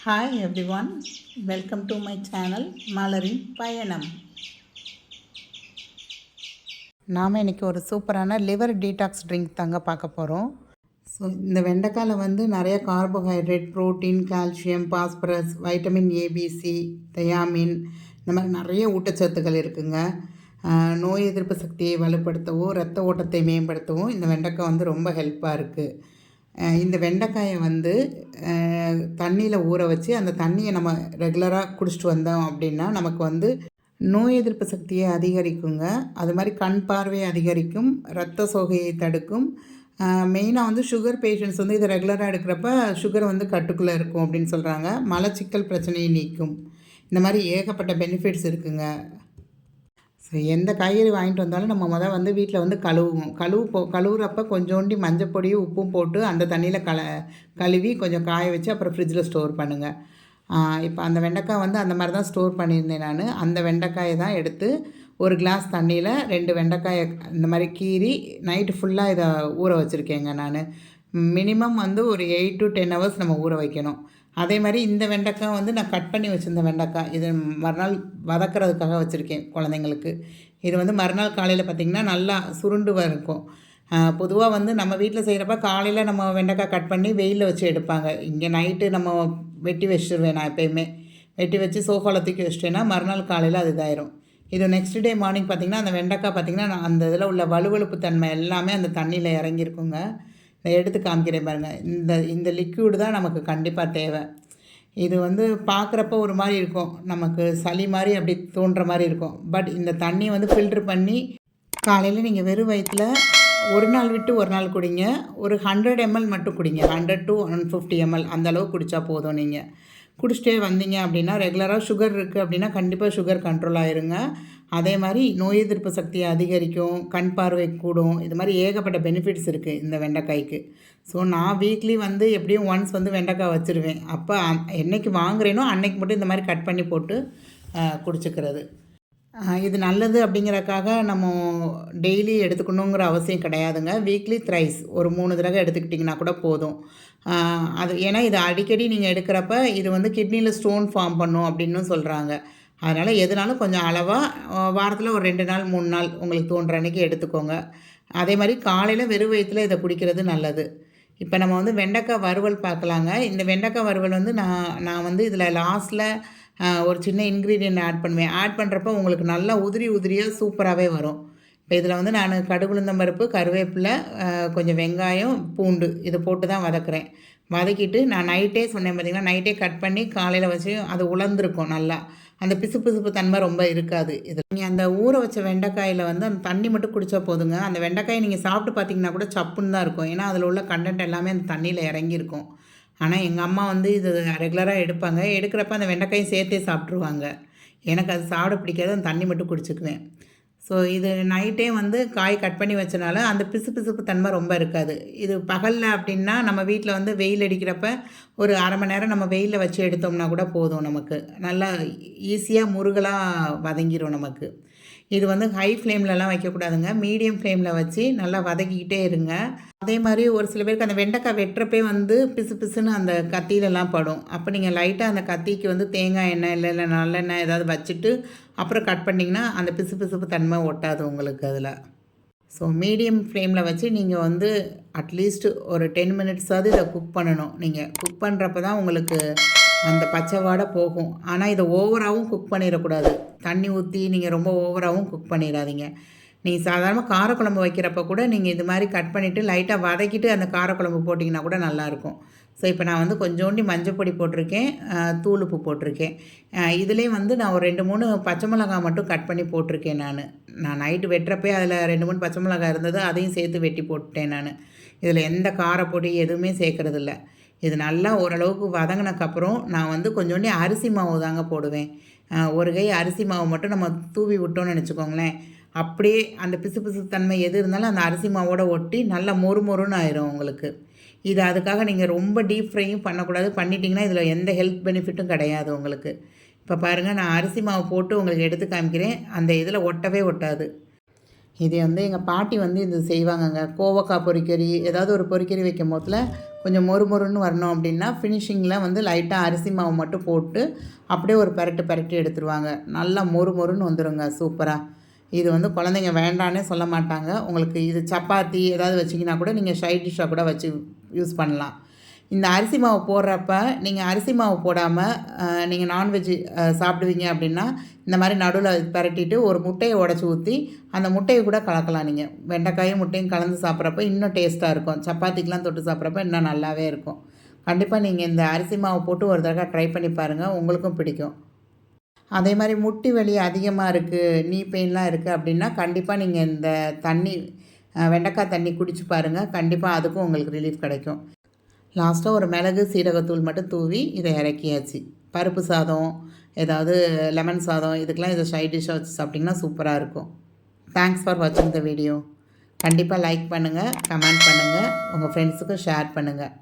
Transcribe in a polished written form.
Hi everyone, welcome to my channel Malarinpayanam. நாம் இன்றைக்கி ஒரு சூப்பரான லிவர் டீடாக்ஸ் ட்ரிங்க் தாங்க பார்க்க போகிறோம். ஸோ இந்த வெண்டைக்காயில் வந்து நிறைய carbohydrate, protein, calcium, phosphorus, vitamin ABC, thiamine இந்த மாதிரி நிறைய ஊட்டச்சத்துக்கள் இருக்குங்க. நோய் எதிர்ப்பு சக்தியை வலுப்படுத்தவும், இரத்த ஓட்டத்தை மேம்படுத்தவும் இந்த வெண்டைக்காய் வந்து ரொம்ப ஹெல்ப்பாக இருக்குது. இந்த வெண்டைக்காயை வந்து தண்ணியில் ஊற வச்சு அந்த தண்ணியை நம்ம ரெகுலராக குடிச்சிட்டு வந்தோம் அப்படின்னா நமக்கு வந்து நோய் எதிர்ப்பு சக்தியை அதிகரிக்குங்க. அது மாதிரி கண் பார்வையை அதிகரிக்கும், இரத்த சோகையை தடுக்கும். மெயினாக வந்து சுகர் பேஷண்ட்ஸ் வந்து இதை ரெகுலராக எடுக்கிறப்ப சுகர் வந்து கட்டுக்குள்ளே இருக்கும் அப்படின்னு சொல்கிறாங்க. மலச்சிக்கல் பிரச்சனையை நீக்கும். இந்த மாதிரி ஏகப்பட்ட பெனிஃபிட்ஸ் இருக்குங்க. ஸோ எந்த காய்கறி வாங்கிட்டு வந்தாலும் நம்ம வந்து வீட்டில் வந்து கழுவுவோம். கழுவுறப்ப கொஞ்சோண்டி மஞ்சப்பொடியும் உப்பும் போட்டு அந்த தண்ணியில் கழுவி கொஞ்சம் காய வச்சு அப்புறம் ஃப்ரிட்ஜில் ஸ்டோர் பண்ணுங்கள். இப்போ அந்த வெண்டைக்காய் வந்து அந்த மாதிரி தான் ஸ்டோர் பண்ணியிருந்தேன் நான். அந்த வெண்டைக்காயை தான் எடுத்து ஒரு கிளாஸ் தண்ணியில் 2 வெண்டைக்காயை இந்த மாதிரி கீறி நைட்டு ஃபுல்லாக இதை ஊற வச்சுருக்கேங்க நான். மினிமம் வந்து ஒரு 8 to 10 hours நம்ம ஊற வைக்கணும். அதே மாதிரி இந்த வெண்டைக்காய் வந்து நான் கட் பண்ணி வச்சுருந்த வெண்டைக்காய், இது மறுநாள் வதக்கிறதுக்காக வச்சுருக்கேன் குழந்தைங்களுக்கு. இது வந்து மறுநாள் காலையில் பார்த்திங்கன்னா நல்லா சுருண்டு இருக்கும். பொதுவாக வந்து நம்ம வீட்டில் செய்கிறப்ப காலையில் நம்ம வெண்டைக்காய் கட் பண்ணி வெயிலில் வச்சு எடுப்பாங்க. இங்கே நைட்டு நம்ம வெட்டி வச்சுருவேன். நான் எப்போயுமே வெட்டி வச்சு சோஃபாவில் தூக்கி வச்சிட்டேன்னா மறுநாள் காலையில் அது இதாயிரும். இது நெக்ஸ்ட் டே மார்னிங் பார்த்திங்கன்னா அந்த வெண்டைக்காய் பார்த்திங்கன்னா அந்த இதில் உள்ள வலுவழுப்பு தன்மை எல்லாமே அந்த தண்ணியில் இறங்கியிருக்குங்க. இதை எடுத்து காமிக்கிறேன் பாருங்கள். இந்த லிக்யூடு தான் நமக்கு கண்டிப்பாக தேவை. இது வந்து பார்க்குறப்ப ஒரு மாதிரி இருக்கும், நமக்கு சளி மாதிரி அப்படி தோன்ற மாதிரி இருக்கும். பட் இந்த தண்ணியை வந்து ஃபில்ட்ரு பண்ணி காலையில் நீங்கள் வெறும் வயிற்றில் ஒரு நாள் விட்டு ஒரு நாள் குடிங்க. ஒரு 100 ml மட்டும் குடிங்க. 100 to 150 ml அந்தளவு குடித்தா போதும். நீங்கள் குடிச்சிட்டே வந்தீங்க அப்படின்னா ரெகுலராக சுகர் இருக்குது அப்படின்னா கண்டிப்பாக சுகர் கண்ட்ரோல் ஆயிருங்க. அதே மாதிரி நோய் எதிர்ப்பு சக்தியை அதிகரிக்கும், கண் பார்வை கூடும். இது மாதிரி ஏகப்பட்ட பெனிஃபிட்ஸ் இருக்குது இந்த வெண்டைக்காய்க்கு. ஸோ நான் வீக்லி வந்து எப்படியும் ஒன்ஸ் வந்து வெண்டைக்காய் வச்சுருவேன். அப்போ என்றைக்கு வாங்குறேனோ அன்னைக்கு மட்டும் இந்த மாதிரி கட் பண்ணி போட்டு குடிச்சிக்கிறது. இது நல்லது அப்படிங்கிறக்காக நம்ம டெய்லி எடுத்துக்கணுங்கிற அவசியம் கிடையாதுங்க. வீக்லி த்ரைஸ் ஒரு 3 தடவை எடுத்துக்கிட்டிங்கன்னா கூட போதும். அது ஏன்னா இது அடிக்கடி நீங்கள் எடுக்கிறப்ப இது வந்து கிட்னியில் ஸ்டோன் ஃபார்ம் பண்ணும் அப்படின்னு சொல்கிறாங்க. அதனால் எதுனாலும் கொஞ்சம் அளவாக வாரத்தில் ஒரு 2 நாள் 3 நாள் உங்களுக்கு தோன்ற அன்றைக்கி எடுத்துக்கோங்க. அதே மாதிரி காலையில் வெறும் வயிற்றில் இதை குடிக்கிறது நல்லது. இப்போ நம்ம வந்து வெண்டைக்காய் வறுவல் பார்க்கலாங்க. இந்த வெண்டைக்காய் வறுவல் வந்து நான் வந்து இதில் லாஸ்ட்டில் ஒரு சின்ன இன்க்ரீடியன்ட் ஆட் பண்ணுவேன். ஆட் பண்ணுறப்ப உங்களுக்கு நல்லா உதிரியாக சூப்பராகவே வரும். இப்போ இதில் வந்து நான் கடுகுளுந்தம் பருப்பு, கருவேப்பிலை, கொஞ்சம் வெங்காயம், பூண்டு இதை போட்டு தான் வதக்குறேன். வதக்கிட்டு நான் நைட்டே சொன்னேன் பார்த்திங்கன்னா, நைட்டே கட் பண்ணி காலையில் வச்சு அது உலர்ந்துருக்கும் நல்லா. அந்த பிசுப்பு தன்மை ரொம்ப இருக்காது. இது நீங்கள் அந்த ஊற வச்ச வெண்டைக்காயில் வந்து அந்த தண்ணி மட்டும் குடித்தா போதுங்க. அந்த வெண்டைக்காயை நீங்கள் சாப்பிட்டு பார்த்தீங்கன்னா கூட சப்புன்னு தான் இருக்கும். ஏன்னா அதில் உள்ள கண்டென்ட் எல்லாமே அந்த தண்ணியில் இறங்கியிருக்கும். ஆனால் எங்கள் அம்மா வந்து இது ரெகுலராக எடுப்பாங்க. எடுக்கிறப்ப அந்த வெண்டைக்காயும் சேர்த்தே சாப்பிட்ருவாங்க. எனக்கு அது சாப்பிட பிடிக்காது, அந்த தண்ணி மட்டும் குடிச்சுக்குவேன். ஸோ இது நைட்டே வந்து காய் கட் பண்ணி வச்சனால அந்த பிசுப்பு தன்மை ரொம்ப இருக்காது. இது பகலில் அப்படின்னா நம்ம வீட்டில் வந்து வெயில் அடிக்கிறப்ப ஒரு அரை மணி நேரம் நம்ம வெயிலில் வச்சு எடுத்தோம்னா கூட போதும். நமக்கு நல்லா ஈஸியாக முருகலாக வதங்கிடும் நமக்கு. இது வந்து ஹை ஃப்ளேம்லலாம் வைக்கக்கூடாதுங்க. மீடியம் ஃப்ளேமில் வச்சு நல்லா வதக்கிக்கிட்டே இருங்க. அதே மாதிரி ஒரு சில பேருக்கு அந்த வெண்டைக்காய் வெட்டுறப்பே வந்து பிசுன்னு அந்த கத்தியிலலாம் படும். அப்போ நீங்கள் லைட்டாக அந்த கத்திக்கு வந்து தேங்காய் எண்ணெய் இல்லை நல்லெண்ணெய் ஏதாவது வச்சுட்டு அப்புறம் கட் பண்ணிங்கன்னா அந்த பிசுப்பு தன்மை ஒட்டாது உங்களுக்கு அதில். ஸோ மீடியம் ஃப்ளேமில் வச்சு நீங்கள் வந்து அட்லீஸ்ட் ஒரு 10 minutesஆவது இதை குக் பண்ணணும். நீங்கள் குக் பண்ணுறப்ப தான் உங்களுக்கு அந்த பச்சை வாடை போகும். ஆனால் இதை ஓவராகவும் குக் பண்ணிடக்கூடாது. தண்ணி ஊற்றி நீங்கள் ரொம்ப ஓவராகவும் குக் பண்ணிடாதீங்க. நீங்கள் சாதாரணமாக காரக்குழம்பு வைக்கிறப்ப கூட நீங்கள் இது மாதிரி கட் பண்ணிவிட்டு லைட்டாக வதக்கிட்டு அந்த காரக்குழம்பு போட்டிங்கன்னா கூட நல்லாயிருக்கும். ஸோ இப்போ நான் வந்து கொஞ்சோண்டி மஞ்சப்பொடி போட்டிருக்கேன், தூள் உப்பு போட்டிருக்கேன். இதுலேயே வந்து நான் ஒரு 2-3 பச்சை மிளகாய் மட்டும் கட் பண்ணி போட்டிருக்கேன். நான் நைட்டு வெட்டுறப்பே அதில் 2-3 பச்சை மிளகாய் இருந்தது, அதையும் சேர்த்து வெட்டி போட்டுட்டேன் நான். இதில் எந்த காரப்பொடி எதுவுமே சேர்க்குறதில்ல. இது நல்லா ஓரளவுக்கு வதங்கினக்கப்புறம் நான் வந்து கொஞ்சோண்டி அரிசி மாவு தாங்க போடுவேன். ஒரு கை அரிசி மாவு மட்டும் நம்ம தூவி விட்டோன்னு நினச்சிக்கோங்களேன், அப்படியே அந்த பிசு தன்மை எது இருந்தாலும் அந்த அரிசி மாவோட ஒட்டி நல்லா மொறுன்னு ஆயிரும் உங்களுக்கு. இது அதுக்காக நீங்கள் ரொம்ப டீப் ஃப்ரையும் பண்ணக்கூடாது. பண்ணிட்டீங்கன்னா இதில் எந்த ஹெல்த் பெனிஃபிட்டும் கிடையாது உங்களுக்கு. இப்போ பாருங்கள், நான் அரிசி மாவு போட்டு உங்களுக்கு எடுத்து காமிக்கிறேன். அந்த இதில் ஒட்டவே ஒட்டாது. இது வந்து எங்கள் பாட்டி வந்து இது செய்வாங்கங்க. கோவக்காய் பொரிக்கறி, ஏதாவது ஒரு பொரிக்கறி வைக்கும் போதில் கொஞ்சம் மொறுமொறுன்னு வரணும் அப்படின்னா ஃபினிஷிங்கில் வந்து லைட்டாக அரிசி மாவு மட்டும் போட்டு அப்படியே ஒரு பெரட்டி எடுத்துருவாங்க. நல்லா மொறுமொறுன்னு வந்துடுங்க சூப்பராக. இது வந்து குழந்தைங்க வேண்டான்னே சொல்ல மாட்டாங்க. உங்களுக்கு இது சப்பாத்தி ஏதாவது வச்சிங்கன்னா கூட நீங்கள் சைட் டிஷ்ஷாக கூட வச்சு யூஸ் பண்ணலாம். இந்த அரிசி மாவு போடுறப்ப நீங்கள் அரிசி மாவு போடாமல் நீங்கள் நான்வெஜ்ஜு சாப்பிடுவீங்க அப்படின்னா இந்த மாதிரி நடுவில் பெரட்டிட்டு ஒரு முட்டையை உடச்சி ஊற்றி அந்த முட்டையை கூட கலக்கலாம். நீங்கள் வெண்டைக்காயும் முட்டையும் கலந்து சாப்பிட்றப்ப இன்னும் டேஸ்ட்டாக இருக்கும். சப்பாத்திக்கெலாம் தொட்டு சாப்பிட்றப்ப இன்னும் நல்லாவே இருக்கும். கண்டிப்பாக நீங்கள் இந்த அரிசி மாவு போட்டு ஒரு தடவை ட்ரை பண்ணி பாருங்கள், உங்களுக்கும் பிடிக்கும். அதே மாதிரி முட்டி வலி அதிகமாக இருக்குது, நீ பெயின்லாம் இருக்குது அப்படின்னா கண்டிப்பாக நீங்கள் இந்த தண்ணி வெண்டைக்காய் தண்ணி குடிச்சு பாருங்கள். கண்டிப்பாக அதுக்கும் உங்களுக்கு ரிலீஃப் கிடைக்கும். லாஸ்ட்டாக ஒரு மிளகு சீரகத்தூள் மட்டும் தூவி இதை இறக்கியாச்சு. பருப்பு சாதம், ஏதாவது லெமன் சாதம் இதுக்கெலாம் இதை சைட் டிஷ்ஷாக வச்சு சாப்பிட்டிங்கன்னா சூப்பராக இருக்கும். தேங்க்ஸ் ஃபார் வாட்சிங் த வீடியோ. கண்டிப்பாக லைக் பண்ணுங்கள், கமெண்ட் பண்ணுங்கள், உங்கள் ஃப்ரெண்ட்ஸுக்கும் ஷேர் பண்ணுங்கள்.